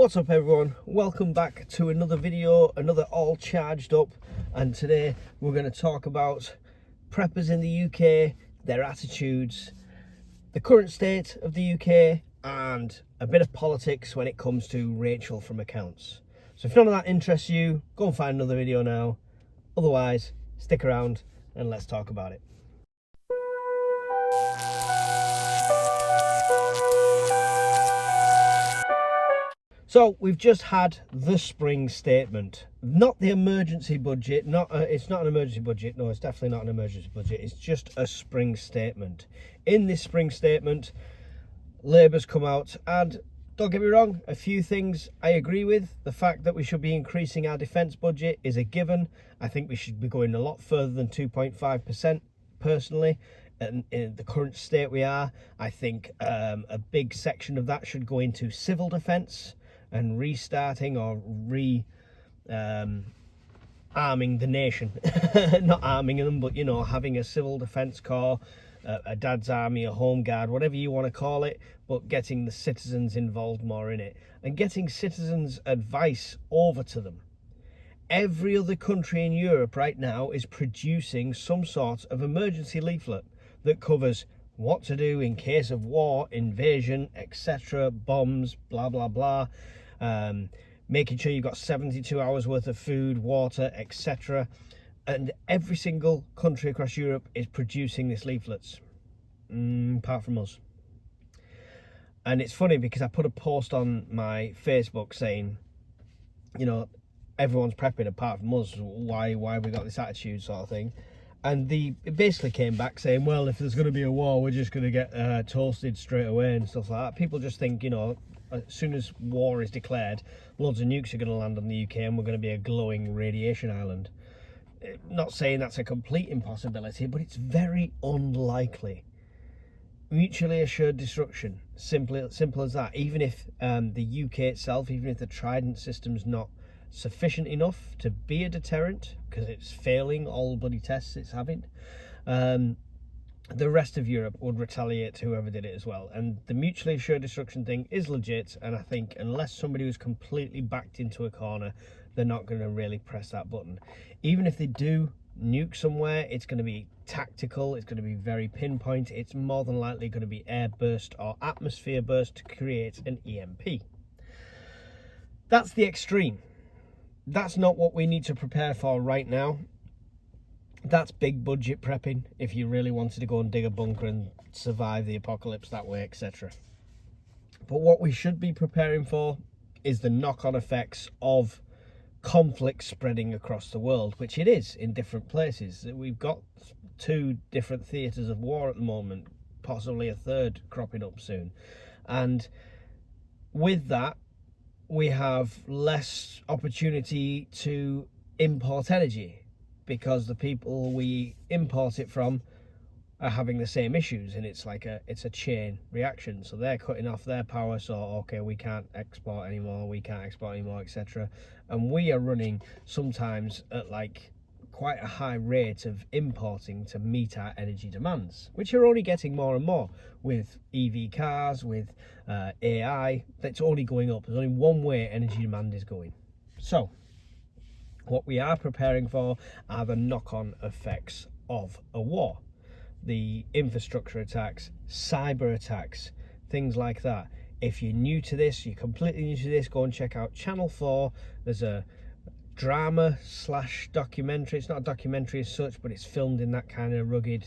What's up everyone, welcome back to another video, another all charged up, and today we're going to talk about preppers in the UK, their attitudes, the current state of the UK, and a bit of politics when it comes to Rachel from accounts. So if none of that interests you, go and find another video now. Otherwise, stick around and let's talk about it. So we've just had the spring statement, not the emergency budget. It's not an emergency budget. No, it's definitely not an emergency budget. It's just a spring statement. In this spring statement, Labour's come out, and don't get me wrong, a few things I agree with. The fact that we should be increasing our defence budget is a given. I think we should be going a lot further than 2.5% personally. And in the current state we are, I think a big section of that should go into civil defence and restarting or arming the nation. Not arming them, but you know, having a civil defence corps, a dad's army, a home guard, whatever you want to call it, but getting the citizens involved more in it and getting citizens' advice over to them. Every other country in Europe right now is producing some sort of emergency leaflet that covers what to do in case of war, invasion, etc., bombs, blah blah blah, making sure you've got 72 hours worth of food, water, etc. And every single country across Europe is producing these leaflets, apart from us. And it's funny because I put a post on my Facebook saying, you know, everyone's prepping apart from us, why we got this attitude sort of thing. And it basically came back saying, well, if there's going to be a war, we're just going to get toasted straight away and stuff like that. People just think, you know, as soon as war is declared, loads of nukes are going to land on the UK and we're going to be a glowing radiation island. Not saying that's a complete impossibility, but it's very unlikely. Mutually assured destruction, simple as that. Even if the UK itself, even if the Trident system's not sufficient enough to be a deterrent, because it's failing all bloody tests it's having, the rest of Europe would retaliate to whoever did it as well. And the mutually assured destruction thing is legit, and I think unless somebody was completely backed into a corner, they're not going to really press that button. Even if they do nuke somewhere, it's going to be tactical, it's going to be very pinpoint, it's more than likely going to be air burst or atmosphere burst to create an EMP. That's the extreme. That's not what we need to prepare for right now. That's big budget prepping if you really wanted to go and dig a bunker and survive the apocalypse that way, etc. But what we should be preparing for is the knock-on effects of conflict spreading across the world, which it is in different places. We've got 2 different theatres of war at the moment, possibly a third cropping up soon. And with that, we have less opportunity to import energy because the people we import it from are having the same issues, and it's like it's a chain reaction. So they're cutting off their power, so okay, we can't export anymore, etc. And we are running sometimes at like quite a high rate of importing to meet our energy demands, which are only getting more and more with EV cars, with AI. That's only going up. There's only one way energy demand is going. So what we are preparing for are the knock-on effects of a war. The infrastructure attacks, cyber attacks, things like that. If you're new to this, you're completely new to this, go and check out Channel 4. There's a drama / documentary. It's not a documentary as such, but it's filmed in that kind of rugged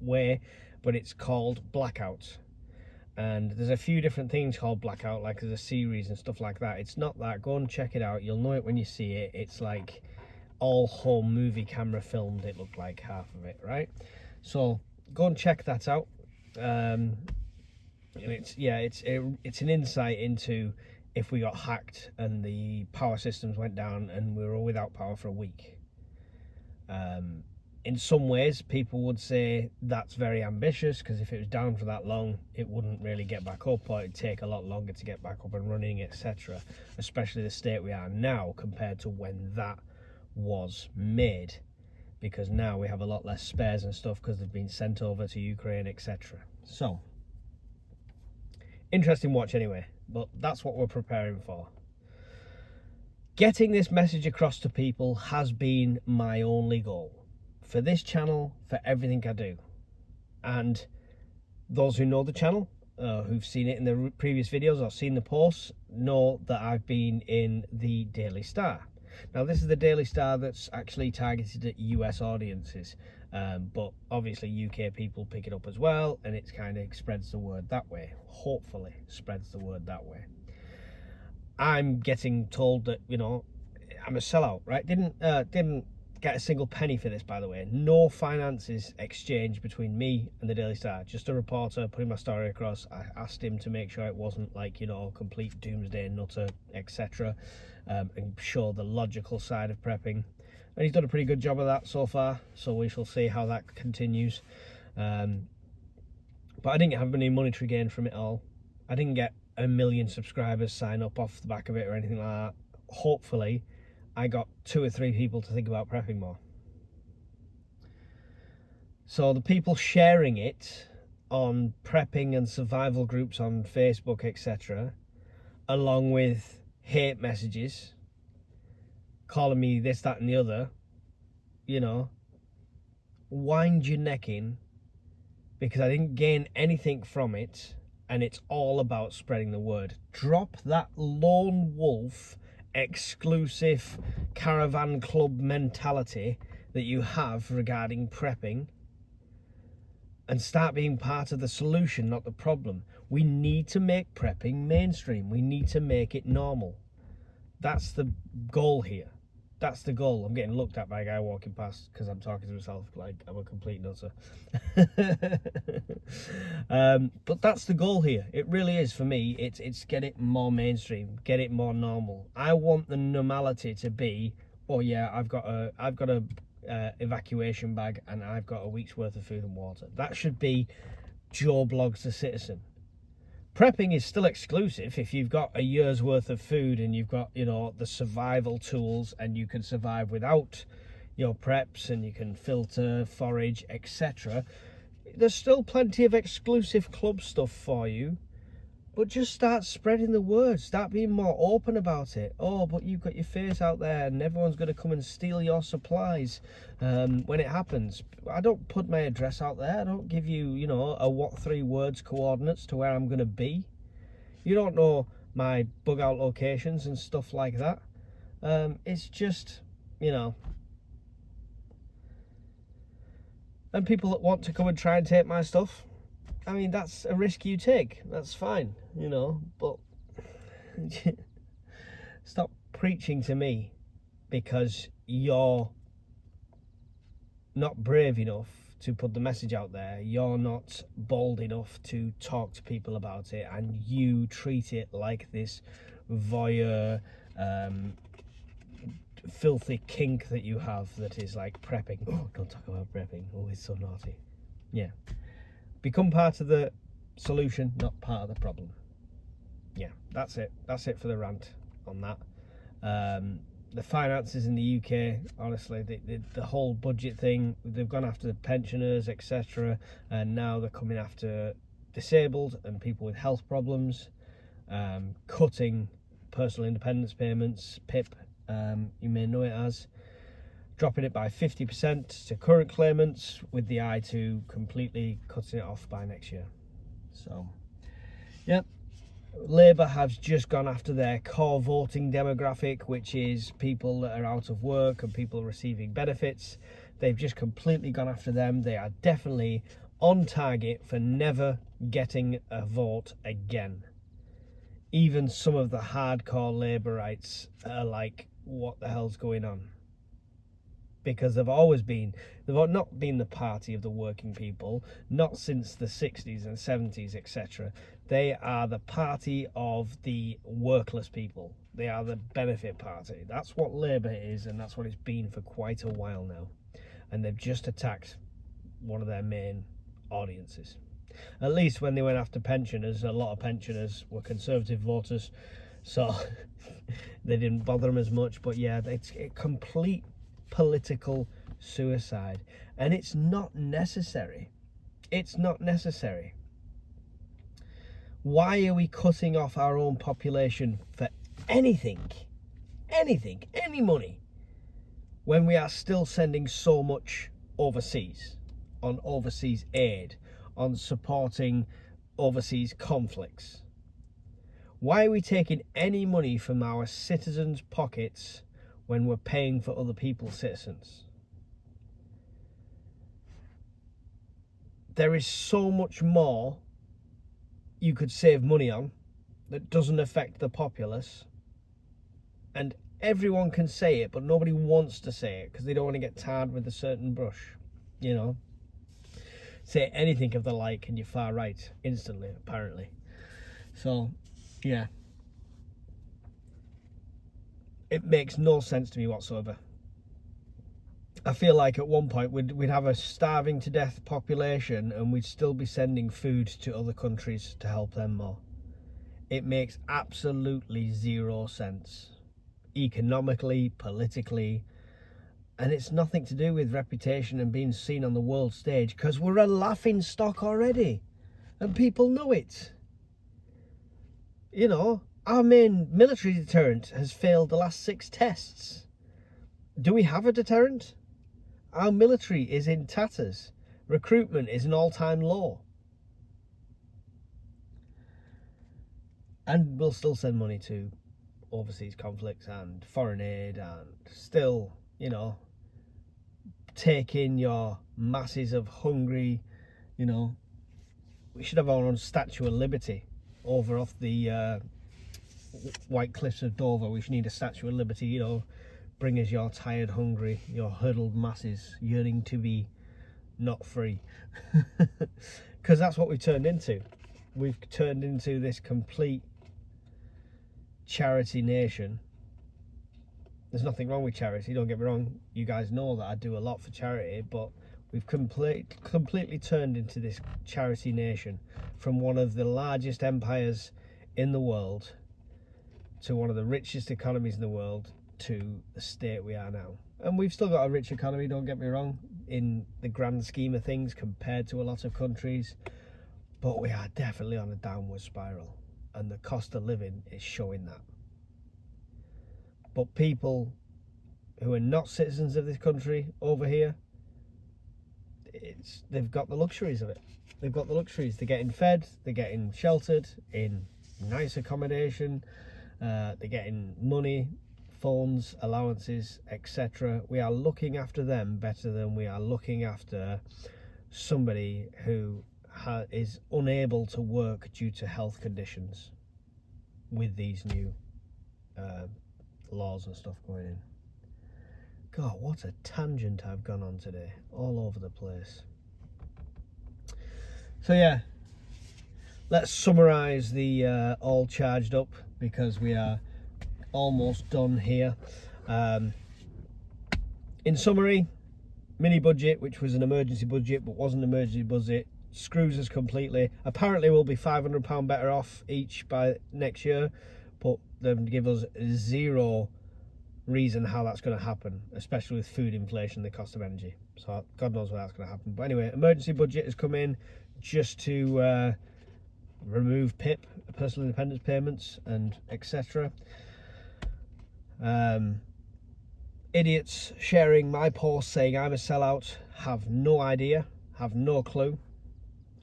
way, but it's called Blackout. And there's a few different things called Blackout, like there's a series and stuff like that. It's not that. Go and check it out. You'll know it when you see it. It's like all home movie camera filmed. It looked like half of it, right? So go and check that out. And it's an insight into if we got hacked and the power systems went down and we were without power for a week. In some ways, people would say that's very ambitious, because if it was down for that long, it wouldn't really get back up, or it'd take a lot longer to get back up and running, etc. Especially the state we are now compared to when that was made, because now we have a lot less spares and stuff because they've been sent over to Ukraine, etc. So, interesting watch anyway. but that's what we're preparing for. Getting this message across to people has been my only goal for this channel, for everything I do. And those who know the channel, who've seen it in the previous videos or seen the posts, know that I've been in the Daily Star. Now, this is the Daily Star that's actually targeted at US audiences, but obviously UK people pick it up as well, and it kind of spreads the word that way. Hopefully spreads the word that way. I'm getting told that, you know, I'm a sellout, right? Didn't get a single penny for this, by the way. No finances exchanged between me and the Daily Star. Just a reporter putting my story across. I asked him to make sure it wasn't like, you know, complete doomsday nutter, etc., and show the logical side of prepping. And he's done a pretty good job of that so far, so we shall see how that continues. But I didn't have any monetary gain from it all. I didn't get 1 million subscribers sign up off the back of it or anything like that. Hopefully I got 2 or 3 people to think about prepping more. So the people sharing it on prepping and survival groups on Facebook, etc., along with hate messages calling me this, that and the other, you know, wind your neck in, because I didn't gain anything from it. And it's all about spreading the word. Drop that lone wolf, exclusive caravan club mentality that you have regarding prepping, and start being part of the solution, not the problem. We need to make prepping mainstream. We need to make it normal. That's the goal here. That's the goal. I'm getting looked at by a guy walking past because I'm talking to myself like I'm a complete nutter. But that's the goal here. It really is for me. It's get it more mainstream, get it more normal. I want the normality to be, oh yeah, I've got a evacuation bag and I've got a week's worth of food and water. That should be Joe Blogs the Citizen. Prepping is still exclusive if you've got a year's worth of food and you've got, you know, the survival tools and you can survive without your preps and you can filter, forage, etc. There's still plenty of exclusive club stuff for you, but just start spreading the word. Start being more open about it. Oh, but you've got your face out there and everyone's going to come and steal your supplies when it happens. I don't put my address out there. I don't give you, you know, a what 3 words coordinates to where I'm going to be. You don't know my bug out locations and stuff like that. It's just, you know. And people that want to come and try and take my stuff, I mean, that's a risk you take. That's fine, you know, but stop preaching to me because you're not brave enough to put the message out there. You're not bold enough to talk to people about it, and you treat it like this voyeur, filthy kink that you have that is like prepping. Oh, don't talk about prepping. Oh, it's so naughty. Yeah. Become part of the solution, not part of the problem. Yeah, that's it. That's it for the rant on that. The finances in the UK, honestly, the whole budget thing, they've gone after the pensioners, etc. And now they're coming after disabled and people with health problems, cutting personal independence payments, PIP, you may know it as, dropping it by 50% to current claimants with the eye to completely cutting it off by next year. So, yeah, Labour has just gone after their core voting demographic, which is people that are out of work and people receiving benefits. They've just completely gone after them. They are definitely on target for never getting a vote again. Even some of the hardcore Labourites are like, what the hell's going on? Because they've not been the party of the working people, not since the 60s and 70s, etc. They are the party of the workless people. They are the benefit party. That's what Labour is, and that's what it's been for quite a while now. And they've just attacked one of their main audiences. At least when they went after pensioners, a lot of pensioners were Conservative voters, so they didn't bother them as much. But yeah, it's a complete political suicide, and it's not necessary. It's not necessary. Why are we cutting off our own population for anything, any money, when we are still sending so much overseas, on overseas aid, on supporting overseas conflicts? Why are we taking any money from our citizens' pockets when we're paying for other people's citizens? There is so much more you could save money on that doesn't affect the populace, and everyone can say it, but nobody wants to say it because they don't want to get tarred with a certain brush. You know, say anything of the like and you're far right instantly, apparently. So yeah, it makes no sense to me whatsoever. I feel like at one point we'd have a starving to death population and we'd still be sending food to other countries to help them more. It makes absolutely zero sense, economically, politically, and it's nothing to do with reputation and being seen on the world stage, because we're a laughing stock already and people know it. You know, our main military deterrent has failed the last 6 tests. Do we have a deterrent? Our military is in tatters. Recruitment is an all-time low. And we'll still send money to overseas conflicts and foreign aid and still, you know, take in your masses of hungry, you know. We should have our own Statue of Liberty over off the White Cliffs of Dover. We should need a Statue of Liberty, you know. Bring us your tired, hungry, your huddled masses yearning to be not free. Because that's what we've turned into. We've turned into this complete charity nation. There's nothing wrong with charity, don't get me wrong. You guys know that I do a lot for charity, but we've completely turned into this charity nation, from one of the largest empires in the world to one of the richest economies in the world to the state we are now. And we've still got a rich economy, don't get me wrong, in the grand scheme of things compared to a lot of countries, but we are definitely on a downward spiral, and the cost of living is showing that. But people who are not citizens of this country over here, they've got the luxuries of it. They've got the luxuries. They're getting fed, they're getting sheltered in nice accommodation, they're getting money, phones, allowances, etc. We are looking after them better than we are looking after somebody who is unable to work due to health conditions with these new laws and stuff going in. God, what a tangent I've gone on today, all over the place. So yeah, let's summarise the all charged up, because we are almost done here. In summary, mini budget, which was an emergency budget but wasn't an emergency budget, screws us completely. Apparently we'll be £500 better off each by next year, but they give us zero reason how that's going to happen, especially with food inflation, the cost of energy. So God knows where that's going to happen. But anyway, emergency budget has come in just to remove PIP, personal independence payments, and etc. Idiots sharing my post saying I'm a sellout have no idea, have no clue.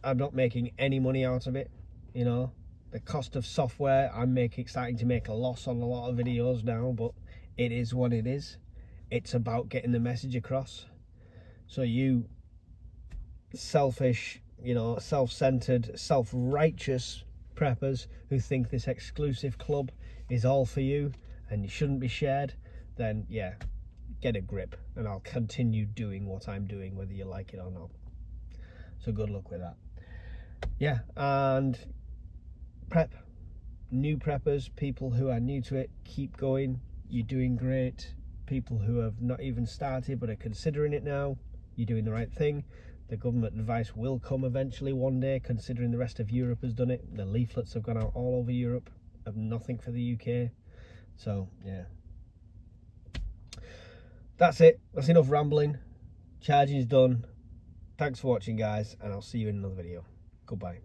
I'm not making any money out of it. You know, the cost of software, I'm starting to make a loss on a lot of videos now, but it is what it is. It's about getting the message across. So you selfish, you know, self-centered, self-righteous preppers who think this exclusive club is all for you and you shouldn't be shared, then yeah, get a grip, and I'll continue doing what I'm doing whether you like it or not. So good luck with that. Yeah, and prep, new preppers, people who are new to it, keep going. You're doing great. People who have not even started but are considering it now, you're doing the right thing. The government advice will come eventually one day, considering the rest of Europe has done it. The leaflets have gone out all over Europe, have nothing for the UK. So yeah, that's it. That's enough rambling. Charging's done. Thanks for watching, guys, and I'll see you in another video. Goodbye.